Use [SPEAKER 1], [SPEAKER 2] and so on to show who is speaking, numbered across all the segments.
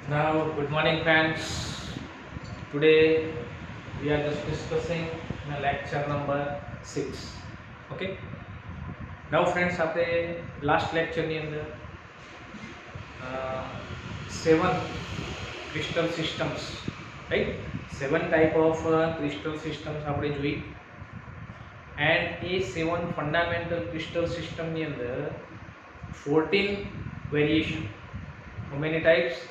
[SPEAKER 1] Now, good morning, friends. Today we are just discussing lecture number 6. Okay. Now, friends, આપણે last લેક્ચરની અંદર 7 crystal systems, right, 7 type of crystal systems આપણે જોઈ. And A 7 fundamental crystal સિસ્ટમની અંદર 14 variation. How many types?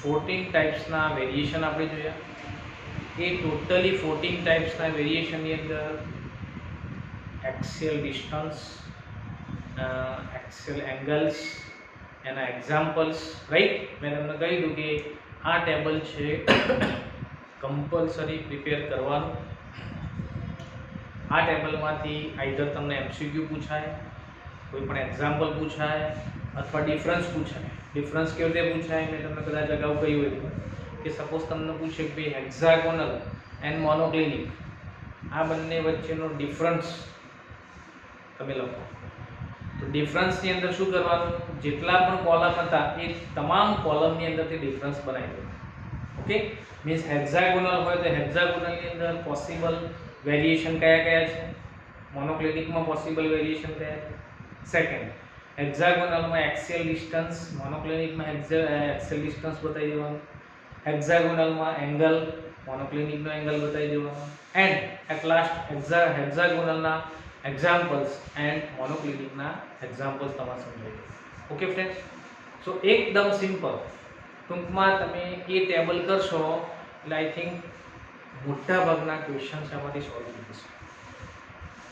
[SPEAKER 1] 14 ટાઈપ્સના variation આપણે જોયા. એ ટોટલી 14 ટાઈપ્સના વેરિએશનની અંદર એક્સિયલ ડિસ્ટન્સ, એક્સિયલ એંગલ્સ, એના એક્ઝામ્પલ્સ, રાઈટ. મેં તમને કહી દીધું કે આ ટેબલ છે કમ્પલસરી પ્રિપેર કરવાનું. આ ટેબલમાંથી આઈધર તમને એમસીક્યુ પૂછાય, કોઈ પણ એક્ઝામ્પલ પૂછાય, અથવા ડિફરન્સ પૂછાય. ડિફરન્સ કેવી રીતે પૂછાય મેં તમને કદાચ અગાઉ કહ્યું હતું કે સપોઝ તમને પૂછે કે ભાઈ હેક્ઝાગોનલ એન્ડ મોનોક્લિનિક, આ બંને વચ્ચેનો ડિફરન્સ તમે લખો. તો ડિફરન્સની અંદર શું કરવાનું? જેટલા પણ કોલમ હતા એ તમામ કોલમની અંદરથી ડિફરન્સ બનાવી દો. ઓકે, મીન્સ હેક્ઝાગોનલ હોય તો હેક્ઝાગોનલની અંદર પોસિબલ વેરિએશન કયા કયા છે, મોનોક્લિનિકમાં પોસિબલ વેરિએશન કયા છે. સેકન્ડ, હેક્ઝાગોનલમાં એક્સિયલ ડિસ્ટન્સ, મોનોક્લિનિકમાં એક્સિયલ ડિસ્ટન્સ બતાવી દેવાનું. હેક્ઝાગોનલમાં એંગલ, મોનોક્લિનિકનો એંગલ બતાવી દેવાનો. એન્ડ એટ લાસ્ટ હેક્ઝાગોનલના એક્ઝામ્પલ્સ એન્ડ મોનોક્લિનિકના એક્ઝામ્પલ્સ તમારે સમજાવી દો. ઓકે ફ્રેન્ડ્સ, સો એકદમ સિમ્પલ. ટૂંકમાં તમે એ ટેબલ કરશો એટલે આઈ થિંક મોટા ભાગના ક્વેશ્ચન્સ એમાંથી સોલ્વ થઈ જશે.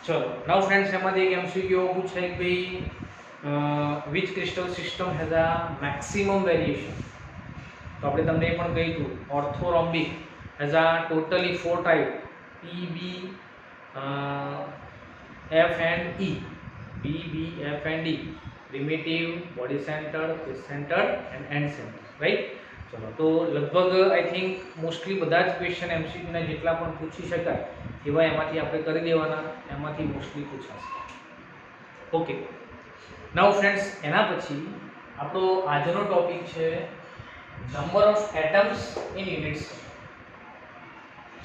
[SPEAKER 1] ચલો, નાઉ ફ્રેન્ડ્સ, એમાંથી એક એમસીક્યુ પૂછાય કે ભાઈ which crystal system has a maximum variation. તો આપણે તમને એ પણ કહી હતું orthorhombic has a totally 4 type, P B F and E. P B F and E, primitive, body centred, face centred and end centred, right. ચલો, તો લગભગ આઈ થિંક મોસ્ટલી બધા જ ક્વેશ્ચન એમસીક્યુના જેટલા પણ પૂછી શકાય એવા એમાંથી આપણે કરી દેવાના, એમાંથી મોસ્ટલી પૂછાશે. ઓકે, નાઉ ફ્રેન્ડ્સ, એના પછી આપણો આજનો ટોપિક છે number of atoms in unit cell.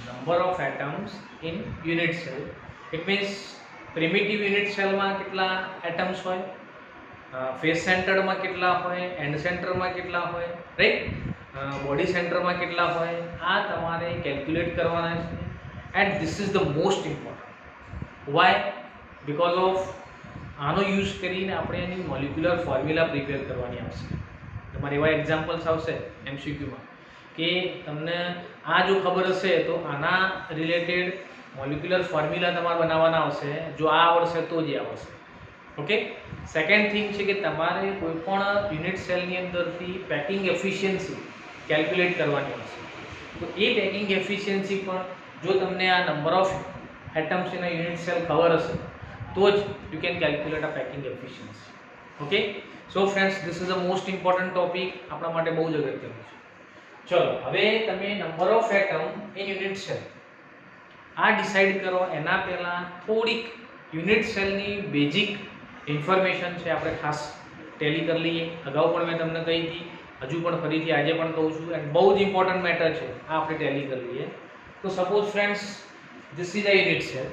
[SPEAKER 1] Number of atoms in unit cell, it means primitive unit સેલમાં કેટલા એટમ્સ હોય, ફેસ સેન્ટરમાં કેટલા હોય, એન્ડ સેન્ટરમાં કેટલા હોય, રાઈટ, બોડી સેન્ટરમાં કેટલા હોય, આ તમારે કેલ્ક્યુલેટ કરવાના છે. And this is the most important. Why? Because of આનો યુઝ કરીને આપણે એની મોલિક્યુલર ફોર્મ્યુલા પ્રિપેર કરવાની આવશે. તમારે એવા એક્ઝામ્પલ્સ આવશે એમસીક્યુમાં કે તમને આ જો ખબર હશે તો આના રિલેટેડ મોલિક્યુલર ફોર્મ્યુલા તમારે બનાવવાના આવશે. જો આ આવડશે તો જ આવશે. ઓકે, સેકન્ડ થિંગ છે કે તમારે કોઈ પણ યુનિટ સેલની અંદરથી પેકિંગ એફિશિયન્સી કેલ્ક્યુલેટ કરવાની આવશે. તો એ પેકિંગ એફિશિયન્સી પણ જો તમને આ number of atoms in a unit cell ખબર હશે તો જ you can calculate a packing efficiency. Okay, so friends, this is a most important topic, આપણા માટે બહુ જ અગત્યનું છે. ચલો, હવે તમે number of atom in unit cell આ ડિસાઈડ કરો એના પહેલાં થોડીક યુનિટ સેલની બેઝિક ઇન્ફોર્મેશન છે આપણે ખાસ ટેલી કરી લઈએ. અગાઉ પણ મેં તમને કહી હતી, હજુ પણ ફરીથી આજે પણ કહું છું, એન્ડ બહુ જ ઇમ્પોર્ટન્ટ મેટર છે, આ આપણે ટેલી કરી લઈએ. તો suppose friends, this is a unit cell.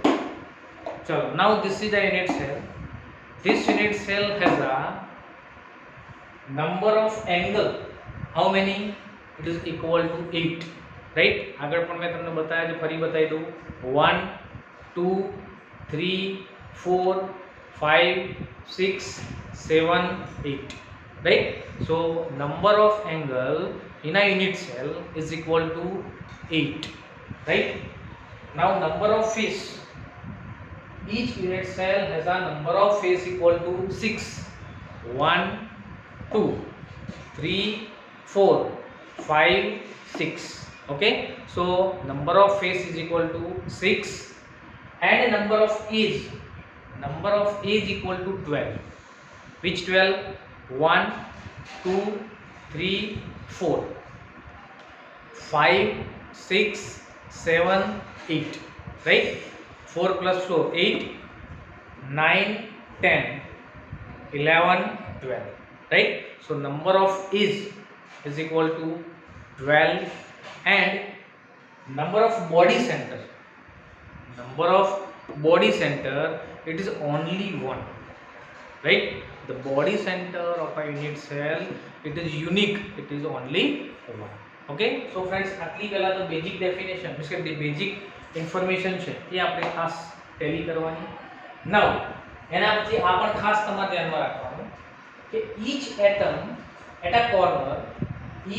[SPEAKER 1] ચલો, now this is a unit cell. This unit cell has a number of angle. How many? It is equal to 8, right. આગળ પણ મેં તમને બતાવ્યા છે, ફરી બતાવી દઉં. 1 2 3 4 5 6 7 8, right. So number of angle in a unit cell is equal to 8, right. Now number of face, each unit cell has a number of face equal to 6. 1 2 3 4 5 6, okay. So number of face is equal to 6 and number of edge equal to 12. Which 12? 1 2 3 4 5 6 7 8, right. 4 plus 4 8 9 10 11 12, right. So number of is equal to 12, and number of body center, it is only one, right? The body center of a unit cell, it is unique, it is only one. Okay, so friends, આટલી પહેલા તો basic definition means કે basic information છે એ આપણે ખાસ Tally કરવાની. નાઉ એના પછી આ પણ ખાસ તમારે ધ્યાનમાં રાખવાનું કે each atom at a corner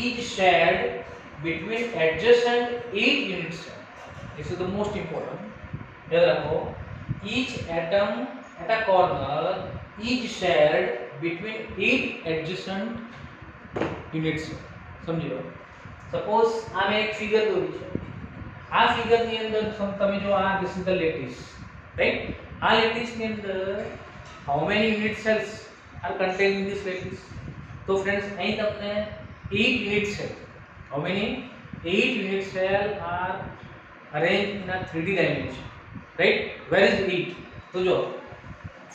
[SPEAKER 1] is shared between adjacent 8 unit cells. This is the most important. याद रखो, each atom at a corner is shared between 8 adjacent units. સમજી લો. સપોઝ આ મેં એક ફિગર દોરી છે. આ ફિગર ની અંદર તમે જો આ this is the lattice, right? આ lattice ની અંદર how many unit cells are contained in this lattice? તો friends અહીં તમને 8 unit cell. How many? 8 unit cell are arranged in a 3D dimension, right? Where is 8? તો જો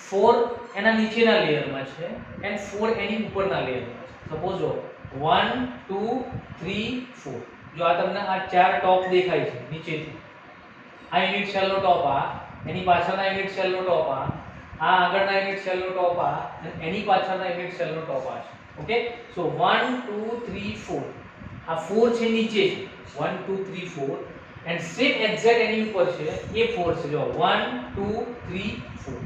[SPEAKER 1] 4 એના નીચેના લેયરમાં છે and 4 એની ઉપરના લેયરમાં છે. સપોઝ જો 1 2 3 4, જો આ તમને આ ચાર ટોપ દેખાય છે નીચેથી, આ યુનિટ સેલનો ટોપ, આ એની પાછળના યુનિટ સેલનો ટોપ, આ આગળના યુનિટ સેલનો ટોપ, અને એની પાછળના યુનિટ સેલનો ટોપ આ છે. ઓકે, સો 1 2 3 4, આ 4 છે નીચે છે 1 2 3 4, એન્ડ સેમ એક્ઝેક્ટ એની ઉપર છે એ 4 છે, જો 1 2 3 4,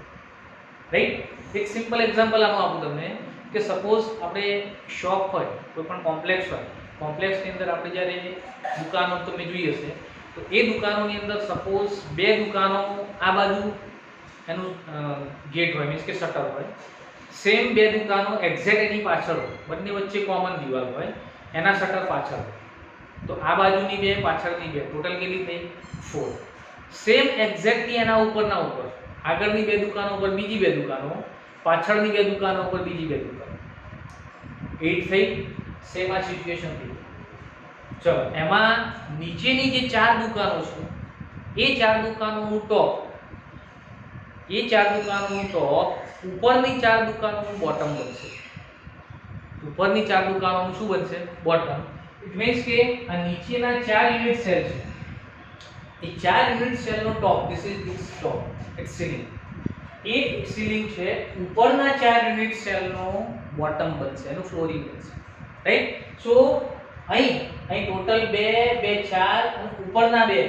[SPEAKER 1] રાઈટ? એક સિમ્પલ એક્ઝામ્પલ આમાં આપું તમને કે સપોઝ આપણે શોપ હોય, કોઈ પણ કોમ્પ્લેક્સ હોય, કોમ્પ્લેક્સની અંદર આપણે જ્યારે દુકાનો તમે જોઈ હશે તો એ દુકાનોની અંદર સપોઝ બે દુકાનો આ બાજુ એનું ગેટ હોય મીન્સ કે શટર હોય, સેમ બે દુકાનો એક્ઝેક્ટ એની પાછળ હોય, બંને વચ્ચે કોમન દિવાલ હોય, એના શટર પાછળ હોય, તો આ બાજુની બે પાછળની બે, ટોટલ કેટલી થઈ 4. સેમ એક્ઝેક્ટલી એના ઉપરના ઉપર આગળની બે દુકાનો ઉપર બીજી બે દુકાનો, પાછળની બે દુકાનો ઉપર બીજી બે દુકાનો, 8 થઈ. સેમ આ સિચ્યુએશન થઈ. ચલો એમાં નીચેની જે ચાર દુકાનો છે એ ચાર દુકાનોનું ટોપ, ઉપરની ચાર દુકાનોનું બોટમ બનશે. ઉપરની ચાર દુકાનોનું શું બનશે? બોટમ. ઇટ મીન્સ કે આ નીચેના ચાર યુનિટ સેલ છે, એ ચાર યુનિટ સેલનો top, this is its top, its ceiling. એ સીલિંગ છે, ઉપરના ચાર યુનિટ સેલનો બોટમ બનશે, એનું ફ્લોરિંગ બનશે, રાઈટ? સો અહીં ટોટલ 2 2 4 અને ઉપરના બે,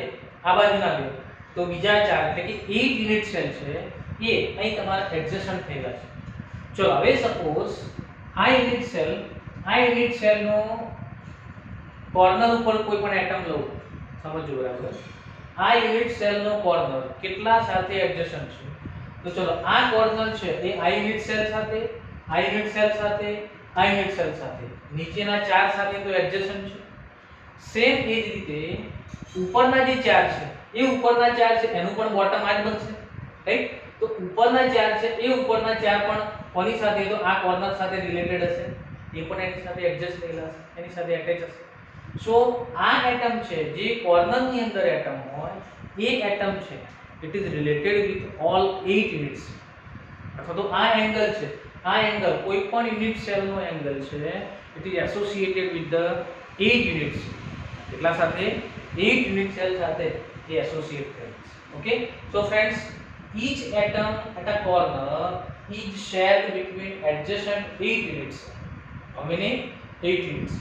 [SPEAKER 1] આ બાજુના બે, તો બીજા ચાર એટલે કે 8 યુનિટ સેલ છે એ અહીં તમારા એડજસ્ટન્ટ થયેલા છે. ચલો હવે સપોઝ આ યુનિટ સેલનો કોર્નર ઉપર કોઈ પણ એટમ લઉં, સમજો બરાબર. આ યુનિટ સેલનો કોર્નર કેટલા સાથે એડજસ્ટન્ટ છે? તો ચલો આ કોર્નર છે એ આ યુનિટ સેલ સાથે, આ યુનિટ સેલ સાથે, આ યુનિટ સેલ સાથે, નીચેના ચાર સાથે તો એડજસ્ટન્ટ છે. સેમ એ જ રીતે ઉપરના જે ચાર છે એ ઉપરના ચાર છે એનું પણ બોટમ આ જ બનશે, રાઈટ? તો ઉપરના ચાર છે એ ઉપરના ચાર પણ કોની સાથે? તો આ કોર્નર સાથે રિલેટેડ હશે, એ પણ એની સાથે એડજસ્ટ થયેલા હશે, એની સાથે એટેચ હશે. સો આ એટમ છે જે કોર્નરની અંદર એટમ હોય એ એટમ છે it is related with all 8 units. અથવા તો આ એંગલ છે, આ એંગલ કોઈ પણ યુનિટ સેલનો એંગલ છે it is associated with the 8 units. એટલા સાથે 8 યુનિટ સેલ સાથે એ એસોસિએટ થયેલ છે. Okay, so friends, each atom at a corner is shared between adjacent 8 units. How many? 8 units.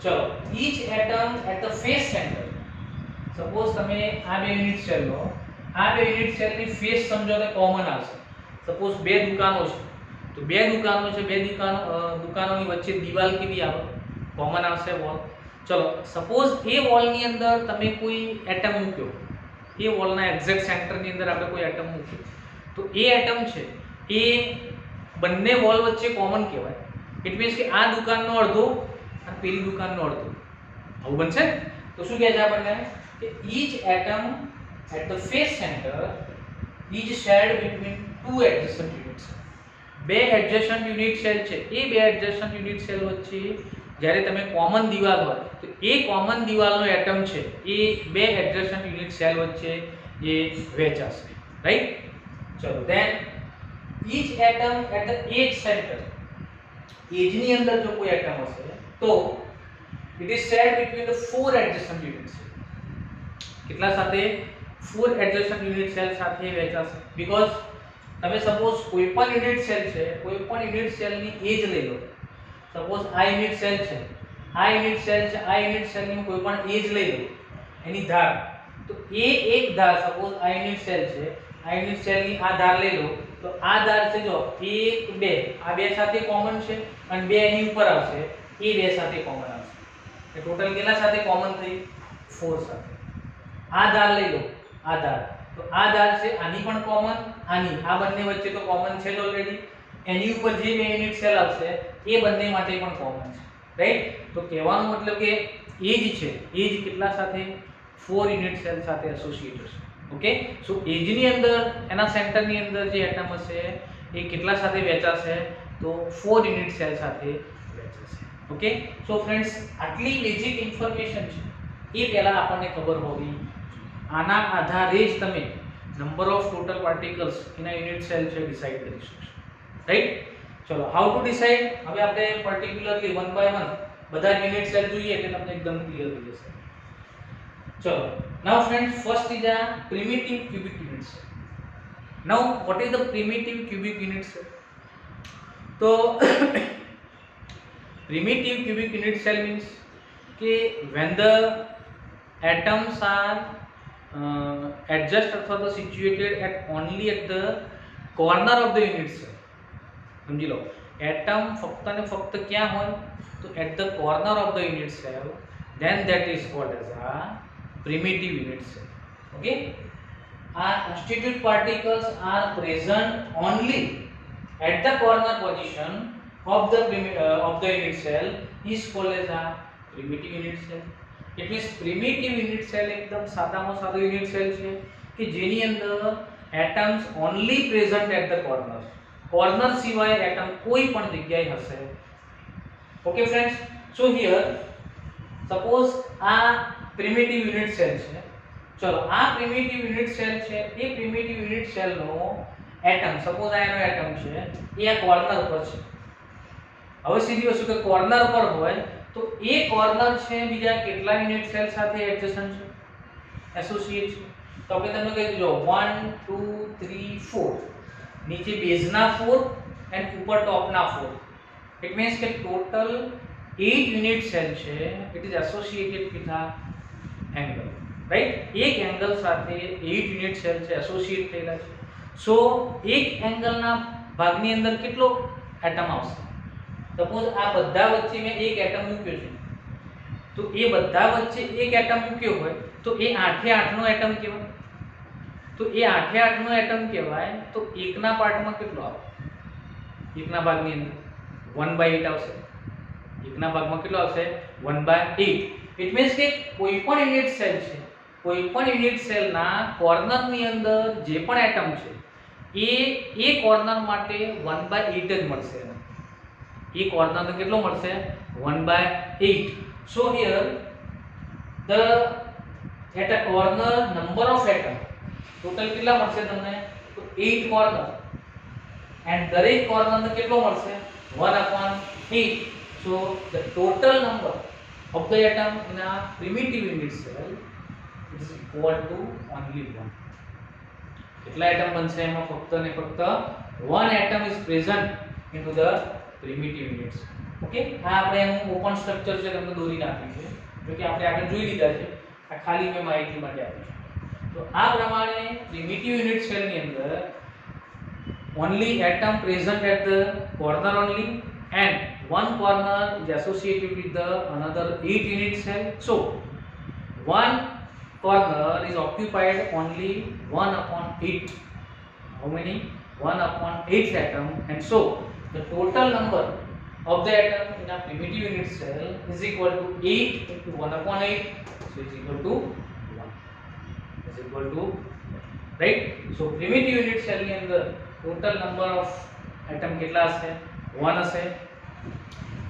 [SPEAKER 1] चलो each atom at the face center, suppose તમે આ બે unit cell લો, આ બે યુનિટ સેલની ફેસ સમજો તો કોમન આવશે. સપોઝ બે દુકાનો છે તો બે દુકાનો છે, બે દુકાનોની વચ્ચે દીવાલ કેવી આવે? કોમન આવશે, વોલ. ચલો સપોઝ એ વોલની અંદર તમે કોઈ એટમ મૂક્યો, એ વોલના એક્ઝેક્ટ સેન્ટરની અંદર આપણે કોઈ એટમ મૂક્યો, તો એ એટમ છે એ બંને વોલ વચ્ચે કોમન કહેવાય. ઇટ મીન્સ કે આ દુકાનનો અડધો અને પેલી દુકાનનો અડધો, આવું બનશે. તો શું કહે છે આપણને કે each atom at the face center is shared between two adjacent units. બે એડજસ્ટન્ટ યુનિટ સેલ છે, એ બે એડજસ્ટન્ટ યુનિટ સેલ વચ્ચે જ્યારે તમે કોમન દિવાલ હોય તો એ કોમન દિવાલનો એટમ છે એ બે એડજસ્ટન્ટ યુનિટ સેલ વચ્ચે એ વહેંચાશે, રાઈટ? ચલો then each atom at the edge center, એજની અંદર જો કોઈ એટમ હશે તો It is shared between the 4 adjacent unit cells. કેટલા સાથે 4 adjacent unit cell સાથે વહેંચાશે because તમે સપોઝ કોઈ પણ યુનિટ સેલ છે, કોઈ પણ યુનિટ સેલની એજ લઈ લો. સપોઝ આ યુનિટ સેલ છે, આ યુનિટ સેલ છે, આ યુનિટ સેલની કોઈ પણ એજ લઈ લો, એની ધાર. તો એ એક ધાર સપોઝ આ યુનિટ સેલ છે, આ યુનિટ સેલની આ ધાર લઈ લો, તો આ ધાર છે જો 1 2 આ બે સાથે કોમન છે અને બે એની ઉપર આવશે, એ બે સાથે કોમન આવશે. એ ટોટલ કેટલા સાથે કોમન થઈ? 4 સાથે. આ ધાર લઈ લો, આ ધાર, તો આ ધાર છે આની પણ કોમન, આની, આ બંને વચ્ચે તો કોમન છે જ ઓલરેડી. એની ઉપર જે બે યુનિટ સેલ આવશે એ બંને માટે પણ કોમન છે, રાઈટ? તો કહેવાનો મતલબ કે એજ છે, એજ કેટલા સાથે? 4 યુનિટ સેલ સાથે એસોસિએટ હશે. ઓકે, સો એજ ની અંદર એના સેન્ટર ની અંદર જે એટમ હશે એ કેટલા સાથે વહેંચાશે? તો 4 યુનિટ સેલ સાથે વહેંચાશે. ઓકે, સો ફ્રેન્ડ્સ આટલી બેઝિક ઇન્ફોર્મેશન છે એ પહેલા આપણને ખબર હોવી. આના આધારે જ તમે નંબર ઓફ ટોટલ પાર્ટિકલ્સ એના યુનિટ સેલ છે ડિસાઈડ કરી શકશો, રાઈટ? ચલો, હાઉ ટુ ડિસાઈડ? હવે આપણે પર્ટિક્યુલરલી વન બાય વન બધા યુનિટ સેલ જોઈએ એટલે તમને એકદમ ક્લિયર થઈ જશે. ચલો, now friends, first is a primitive cubic unit cell. Now what is the primitive cubic unit cell? તો primitive cubic unit cell means કે when the atoms are adjust અથવા તો situated at only at the corner of the unit cell. સમજી લો, atom ફક્ત ને ફક્ત ક્યાં હોય? તો at the corner of the unit cell, then that is called as a primitive unit cell. Okay, our constituent particles are present only at the corner position of the unit cell is called as a primitive unit cell. It means primitive unit cell એકદમ સાદામાં સાદો unit cell છે કે જેની અંદર atoms only present at the corner, corner સિવાય atom કોઈ પણ જગ્યાએ હશે. Okay friends, so here suppose આ પ્રિમિટિવ યુનિટ સેલ છે. ચલો, આ પ્રિમિટિવ યુનિટ સેલ છે, એ પ્રિમિટિવ યુનિટ સેલનો એટમ, સપોઝ આ એનો એટમ છે, એ આ કોર્નર પર છે. હવે સીધી વસ્તુ કે કોર્નર પર હોય તો એ કોર્નર છે બીજા કેટલા યુનિટ સેલ સાથે એડજસન્ટ છે, એસોસિએટ છે? તો આપણે તમને કહી દીધો 1 2 3 4, નીચે બેઝના 4 એન્ડ ઉપર ટોપના 4. ઇટ મીન્સ કે ટોટલ 8 યુનિટ સેલ છે, ઇટ ઇઝ એસોસિએટેડ વિથ આ એંગલ, રાઈટ? એક એંગલ સાથે 8 યુનિટ સેલ છે એસોસિએટ થયેલા છે. સો એક એંગલના ભાગની અંદર કેટલો એટમ આવશે? સપોઝ આ બધા વચ્ચે મેં એક એટમ મૂક્યો છે, તો એ બધા વચ્ચે એક એટમ મૂક્યો હોય તો એ 8 નો એટમ કહેવાય. તો એ 8 નો એટમ કહેવાય તો એકના પાર્ટમાં કેટલો આવે? એકના ભાગની અંદર 1/8 આવશે. એકના ભાગમાં કેટલો આવશે? 1/8. ઇટ મીન્સ કે કોઈ પણ યુનિટ સેલ છે, કોઈ પણ યુનિટ સેલના કોર્નરની અંદર જે પણ એટમ છે એ કોર્નર માટે 1/8 જ મળશે. એ કોર્નર કેટલો મળશે? 1/8. So here the at a corner number of atom total કેટલા મળશે તમને? તો 8 કોર્નર and દરેક કોર્નર કેટલો મળશે? 1/8. So the total number of the atom in a primitive unit cell is equal to only 1. કેટલા એટમ બનશે? એમાં ફક્ત ને ફક્ત 1 atom is present into the primitive units. Okay, આ આપણે એનું ઓપન સ્ટ્રક્ચર છે તમને દોરીને આપ્યું છે, જો કે આપણે આગળ જોઈ લીધા છે, આ ખાલી મેં માહિતી માટે આપ્યું છે. તો આ પ્રમાણે પ્રિમિટિવ યુનિટ સેલ ની અંદર only atom present at the corner only and one corner is associated with the another 8 unit cell. So one corner is occupied only 1/8. How many? 1/8 atom, and so the total number of the atom in a primitive unit cell is equal to 8 into 1/8, so is equal to 1, is equal to, right? So primitive unit cell ની અંદર total number of atom કેટલા હશે? 1 હશે.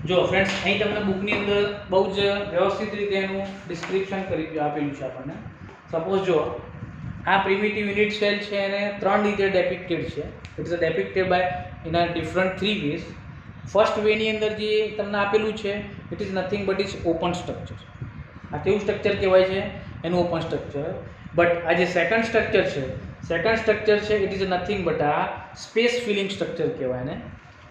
[SPEAKER 1] જો friends, અહીં તમને બુકની અંદર બહુ જ વ્યવસ્થિત રીતે એનું ડિસ્ક્રિપ્શન કરી આપેલું છે આપણને. સપોઝ જો આ પ્રિમિટિવ યુનિટ સેલ છે એને 3 રીતે ડેપિક્ટેડ છે. It is depicted by in a different 3 ways. First વેની અંદર જે તમને આપેલું છે it is nothing but is open structure. આ કેવું સ્ટ્રક્ચર કહેવાય છે? એનું ઓપન સ્ટ્રક્ચર. બટ આ જે સેકન્ડ સ્ટ્રક્ચર છે ઇટ ઇઝ નથિંગ બટ આ સ્પેસ ફિલિંગ સ્ટ્રક્ચર કહેવાય ને,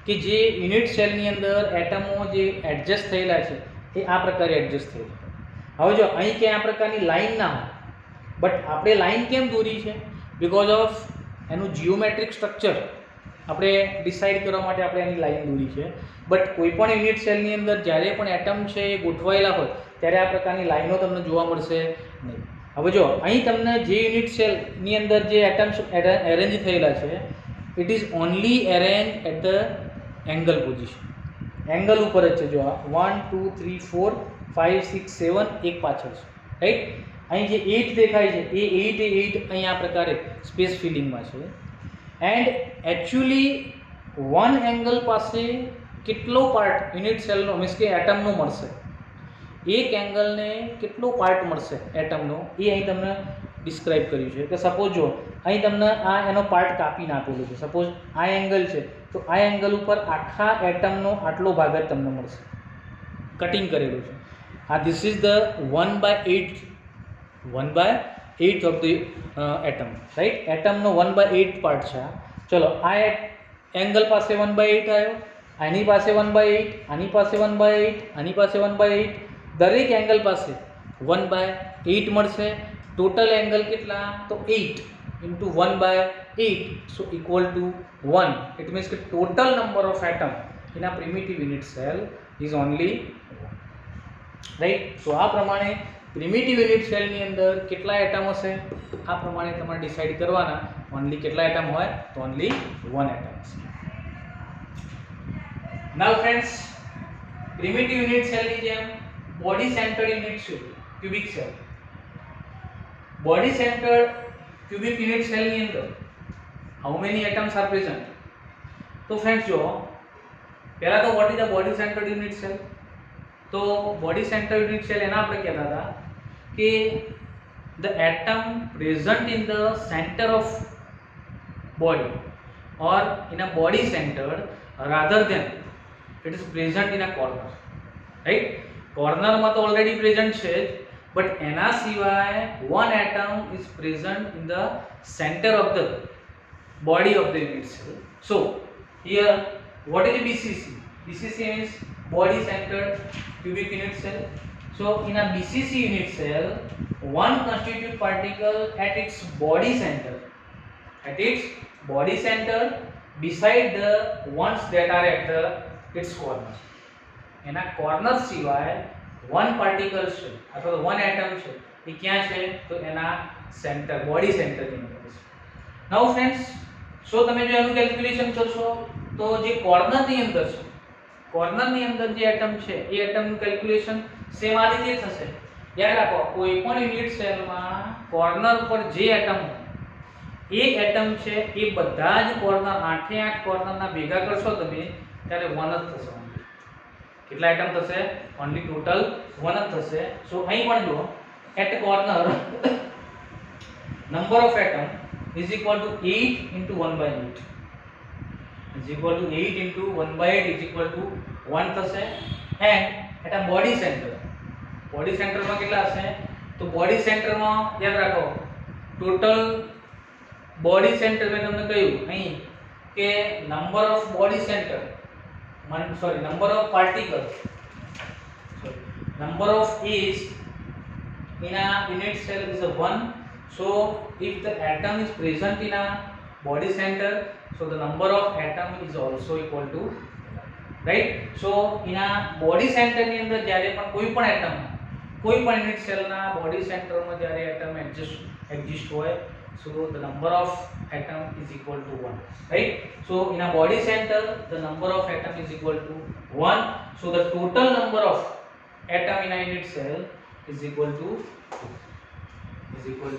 [SPEAKER 1] કે જે યુનિટ સેલની અંદર એટમો જે એડજસ્ટ થયેલા છે એ આ પ્રકારે એડજસ્ટ થયેલા. હવે જો અહીં ક્યાંય આ પ્રકારની લાઈન ના હોય, બટ આપણે લાઈન કેમ દોરી છે? બિકોઝ ઓફ એનું જીઓમેટ્રિક સ્ટ્રક્ચર આપણે ડિસાઇડ કરવા માટે આપણે એની લાઈન દોરી છે. બટ કોઈ પણ યુનિટ સેલની અંદર જ્યારે પણ એટમ છે એ ગોઠવાયેલા હોય ત્યારે આ પ્રકારની લાઈનો તમને જોવા મળશે નહીં. હવે જો અહીં તમને જે યુનિટ સેલની અંદર જે એટમ્સ એરેન્જ થયેલા છે it is only arrange at the angle position. Angle ઉપર જ છે. જો 1 2 3 4 5 6 7 એક પાછળ છે, રાઈટ. અહીં જે 8 દેખાય છે એ 8 અહીં આ પ્રકારે સ્પેસ ફિલિંગમાં છે. એન્ડ એકચ્યુઅલી વન એંગલ પાસે કેટલો પાર્ટ યુનિટ સેલનો મીન્સ કે એટમનો મળશે, એક એંગલને કેટલો પાર્ટ મળશે એટમનો એ અહીં તમને ડિસ્ક્રાઇબ કર્યું છે. કે સપોઝ જો અહીં તમને આ એનો પાર્ટ કાપીને આપેલો છે. સપોઝ આ એંગલ છે તો આ એંગલ ઉપર આખા એટમનો આટલો ભાગ જ તમને મળશે, કટિંગ કરેલું છે. આ this is the 1/8 of the atom, right. એટમનો 1/8 પાર્ટ છે. ચલો આ એંગલ પાસે 1/8 આવ્યો, આની પાસે 1/8, આની પાસે 1/8, આની પાસે 1/8, દરેક એંગલ પાસે 1/8 મળશે. ટોટલ એંગલ કેટલા? તો 8 into 1/8 so equal to 1. It means કે total number of atom in a primitive unit cell is only 1, right. So આ પ્રમાણે પ્રિમિટિવ યુનિટ સેલની અંદર કેટલા એટમ હશે આ પ્રમાણે તમારે ડિસાઇડ કરવાના. ઓનલી કેટલા એટમ હોય? તો ઓનલી 1 એટમ હશે. નાઉ ફ્રેન્ડ્સ, પ્રિમિટિવ યુનિટ સેલની જેમ body centred unit cell, cubic cell, body centred cubic unit સેલની અંદર how many atoms are present? તો ફ્રેન્ડ્સ જો પહેલા તો what is the body centred unit cell? તો બોડી સેન્ટર્ડ યુનિટ સેલ એના આપણે કહેતા હતા કે the atom present in the centre of body or in a body centred rather than it is present in a corner, right. કોર્નરમાં તો already present છે જ, બટ એના સિવાય one atom is present in the centre of the body of the unit cell. So here what is BCC? BCC means body centered cubic unit cell. So in a BCC unit cell, one constituent particle at its body center, beside the ones that are at its corner. એના corner સિવાય one particle છે અથવા તો one atom છે એ ક્યાં છે? તો એના સેન્ટર, બોડી સેન્ટરની અંદર છે. નાઉ ફ્રેન્ડ્સ, સો તમે જો એનું કેલ્ક્યુલેશન કરશો તો જે કોર્નરની અંદર છે, કોર્નરની અંદર જે એટમ છે એ એટમનું કેલ્ક્યુલેશન સેમ આ રીતે થશે. યાદ રાખો, કોઈ પણ યુનિટ સેલમાં કોર્નર પર જે એટમ હોય એ એટમ છે એ બધા જ કોર્નર 8 કોર્નરના ભેગા કરશો તમે ત્યારે 1 જ થશે. કેટલા એટમ થશે? ઓનલી ટોટલ 1 જ થશે. સો અહીં પણ જુઓ, at corner number of atom is equal to 8 into 1/8 is equal to 8 into 1/8 is equal to 1 થશે. and at a body center માં કેટલા હશે? તો બોડી સેન્ટરમાં યાદ રાખો ટોટલ બોડી સેન્ટર મેં તમને કહ્યું અહીં કે number of body centre number of particles, number of is in a unit cell is a 1. So if the atom is present in a body center, so the number of atom is also equal to 1, right. So in a body center ની અંદર જ્યારે પણ કોઈ પણ atom, કોઈ પણ unit સેલના body સેન્ટરમાં જ્યારે એટમ એક્ઝિસ્ટ હોય, so the number of atom is equal to 1, right. So in a body center the number of atom is equal to 1. So the total number of atom in a unit cell is equal to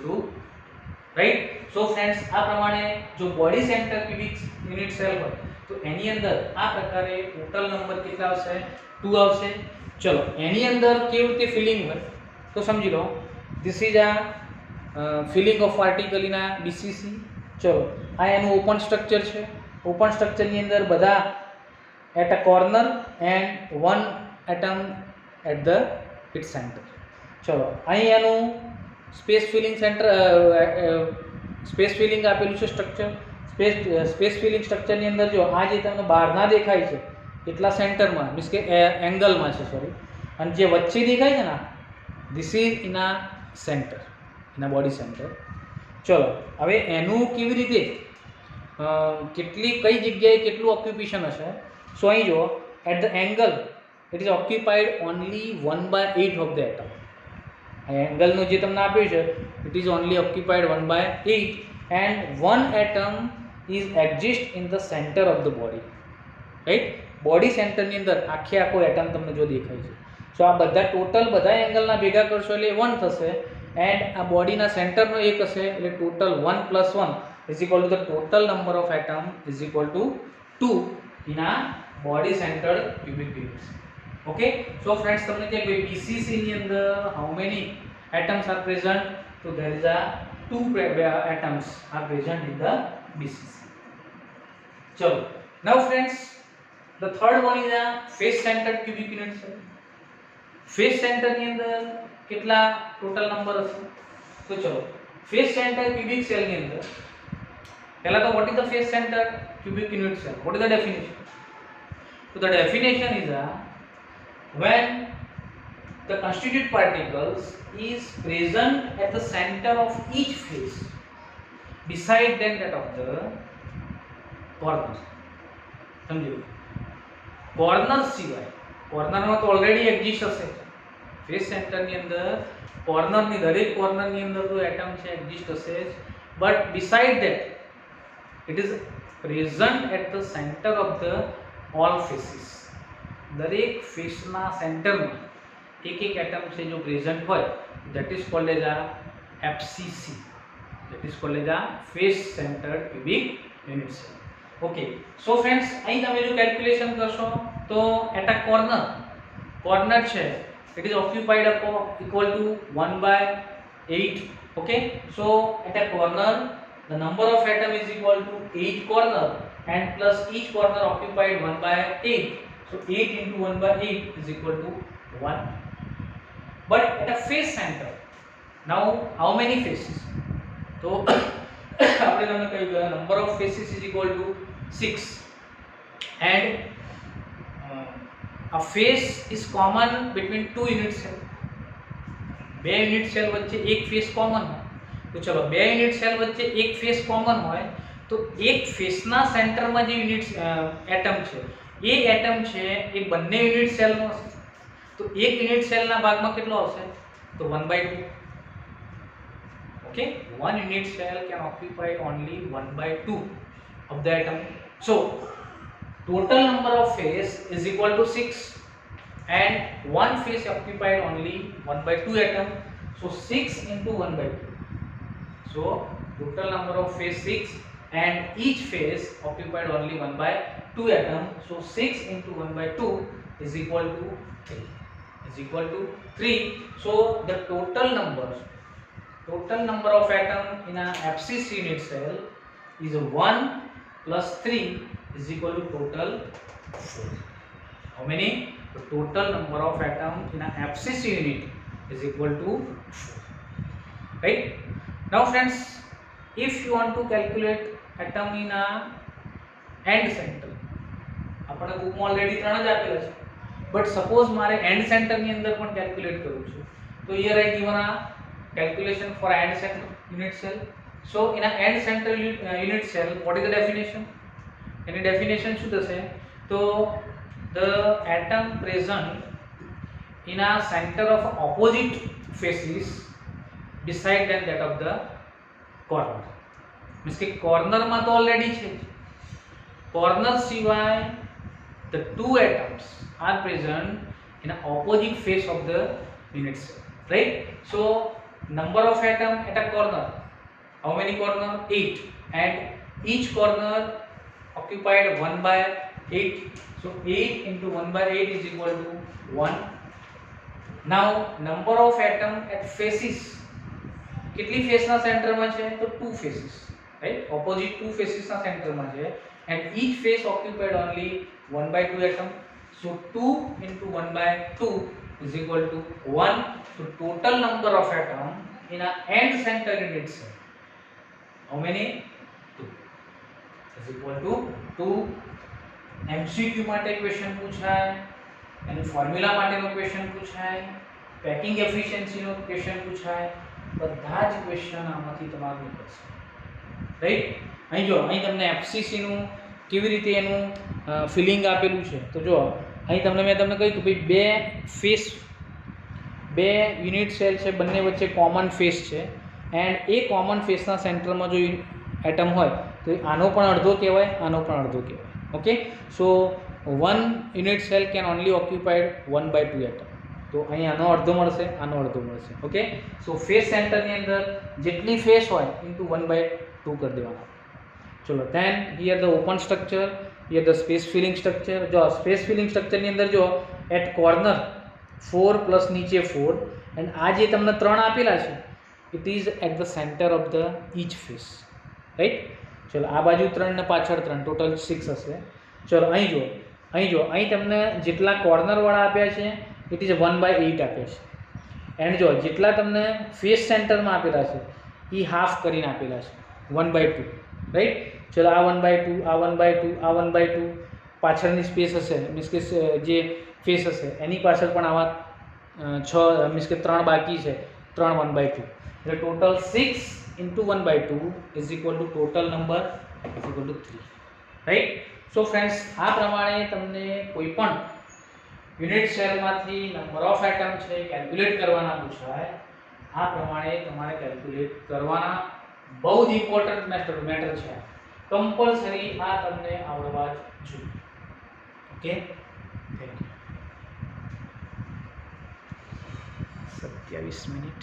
[SPEAKER 1] 2, right. So friends, આ પ્રમાણે જો body centre cubic unit cell હોય તો એની અંદર આ પ્રકારે total number કેટલા આવશે? 2 આવશે. ચલો એની અંદર કેવી રીતે ફિલિંગ હોય તો સમજી લો. ધીસ ઇઝ આ ફિલિંગ ઓફ પાર્ટિકલ ઇન આ BCC. ચલો આ એનું ઓપન સ્ટ્રક્ચર છે. ઓપન સ્ટ્રક્ચરની અંદર બધા at a corner and one atom at the its center. ચલો અહીં એનું space filling centre space filling આપેલું છે સ્ટ્રક્ચર. સ્પેસ ફિલિંગ સ્ટ્રક્ચરની અંદર જો આ જે તમને બહારના દેખાય છે એટલા સેન્ટરમાં મીન્સ કે એંગલમાં છે સોરી, અને જે વચ્ચે દેખાય છે ને ધીસ ઇઝ ઇન આ સેન્ટર, ઇન આ બોડી સેન્ટર. ચલો હવે એનું કેવી રીતે કેટલી કઈ જગ્યાએ કેટલું ઓક્યુપેશન હશે. સો અહીં જુઓ at the angle it is occupied only 1/8 of the atom. આ એંગલનું જે તમને આપ્યું છે it is only occupied 1/8 and one atom is exist in the centre of the body. Right, body સેન્ટરની અંદર આખો એટમ તમને જો દેખાય છે. સો આ બધા ટોટલ બધા એંગલના ભેગા કરશો એટલે 1 થશે એન્ડ આ બોડીના સેન્ટરનો એક હશે એટલે total 1 + 1 is equal to the total number of atom is equal to 2 in a body centered cubic units. Okay, so friends તમને કે ભાઈ BCC ની અંદર how many atoms are present? So there is a 2 atoms are present in the BCC. So now friends, the third one is a face centered cubic unit cell. Face center ની અંદર કેટલા total number હશે? તો ચલો face centered cubic cell ની અંદર પહેલા તો what is the face centered cubic unit cell? What is the definition? So the definition is when the constituent particles is present at the center of each face beside then that of the corner. સમજો corner સિવાય કોર્નરમાં તો already exist હશે face સેન્ટરની અંદર કોર્નરની દરેક કોર્નરની અંદર તો atom છે એક્ઝિસ્ટ હશે જ, but beside that it is present at the center of the all faces. દરેક ફેસના સેન્ટરમાં એક એટમ છે જો પ્રેઝન્ટ હોય that is called as a FCC, that is called as a face centered cubic unit cell. Okay, so friends અહીં તમે જો calculation કરશો તો at a corner છે it is occupied equal to 1/8. Okay, so at a corner the number of atom is equal to 8 corner and plus each corner occupied 1/8. So 8 into 1/8 is equal to 1. But at a face center, now how many faces? So આપણે તમને કહ્યું number of faces is equal to 6 and a face is common between two unit cell. બે unit cell વચ્ચે એક face common હોય. તો ચલો બે યુનિટ સેલ વચ્ચે એક ફેસ કોમન હોય તો એક ફેસના સેન્ટરમાં જે યુનિટ એટમ છે એ એટમ છે એ બંને યુનિટ સેલનો હશે. તો એક યુનિટ સેલના ભાગમાં કેટલો આવશે? તો 1/2. Okay, one unit cell can occupy only 1/2 of the atom. So total number of face is equal to 6 and one face occupied only 1/2 atom. So 6 into 1/2. So total number of face 6 and each face occupied only 1/2 atom. So 6 into 1/2 is equal to 3. Is equal to 3. So the total number of atom in a FCC unit cell is 1 plus 3 is equal to total 4. How many? The total number of atom in a FCC unit is equal to 4. Right? Now friends, if you want to calculate atom in a end center, આપણે બુકમાં already 3 જ આપેલા છે, but suppose મારે and સેન્ટરની અંદર પણ calculate કરવું છે તો here I given a calculation for end center unit cell. So in a end center unit cell, what is the definition? Any definition શું થશે? તો the atom present in a center of opposite faces beside than that of the corner. means કે કોર્નરમાં તો already છે, corner સિવાય the two atoms are present in an opposite face of the unit cell, right? So number of atom at a corner, how many corner? 8 and each corner occupied 1/8. So 8 into 1/8 is equal to 1. Now number of atom at faces, કેટલી ફેસના સેન્ટરમાં છે? તો 2 faces, right? Opposite 2 faces ના સેન્ટરમાં છે and each face occupied only 1/2 atom. So 2 into 1/2 is equal to 1. So total number of atom in a end center unit cell, how many? 2 is equal to 2. MCQ માટે question પૂછાય, એની formula માટેનો question પૂછાય, packing એફિશિયન્સીનો question પૂછાય, બધા જ question આમાંથી તમારે નીકળશે, રાઈટ? અહીં જો અહીં તમને એફસીસીનું કેવી રીતે એનું ફિલિંગ આપેલું છે તો જો અહીં તમને મેં તમને કહ્યું કે ભાઈ બે યુનિટ સેલ છે, બંને વચ્ચે કોમન ફેસ છે એન્ડ એ કોમન ફેસના સેન્ટરમાં જો એટમ હોય તો આનો પણ અડધો કહેવાય, આનો પણ અડધો કહેવાય. Okay, so 1 unit cell can only occupied 1/2 atom. તો અહીં આનો અડધો મળશે, આનો અડધો મળશે. ઓકે, સો ફેસ સેન્ટરની અંદર જેટલી ફેસ હોય ઇન્ટુ 1/2 કરી દેવાના. ચલો then here the open structure, here the space filling structure. જો સ્પેસ ફિલિંગ સ્ટ્રક્ચરની અંદર જો એટ કોર્નર 4 પ્લસ નીચે 4 એન્ડ આ જે તમને 3 આપેલા છે it is at the centre of the each face, right? ચલો આ બાજુ 3 ને પાછળ 3 ટોટલ 6 હશે. ચલો અહીં જો અહીં તમને જેટલા કોર્નરવાળા આપ્યા છે ઇટ ઇઝ 1/8 આપ્યા છે એન્ડ જો જેટલા તમને ફેસ સેન્ટરમાં આપેલા છે એ હાફ કરીને આપેલા છે 1/2, રાઈટ? ચલો આ 1/2, આ 1/2, આ 1/2, પાછળની સ્પેસ હશે મીન્સ કે જે ફેસ હશે એની પાછળ પણ આવા 6 મીન્સ કે 3 બાકી છે, 3 1/2 એટલે total 6 into 1/2 is equal to total number is equal to 3, right? So friends, આ પ્રમાણે તમને કોઈ પણ યુનિટ સેલમાંથી નંબર ઓફ એટમ છે કેલ્ક્યુલેટ કરવાના પૂછાય, આ પ્રમાણે તમારે કેલ્ક્યુલેટ કરવાના. બહુ જ ઇમ્પોર્ટન્ટ મેટર છે, કમ્પલસરી આ તમને આવડવા જ જોઈએ. Okay, thank you. 27 મિનિટ.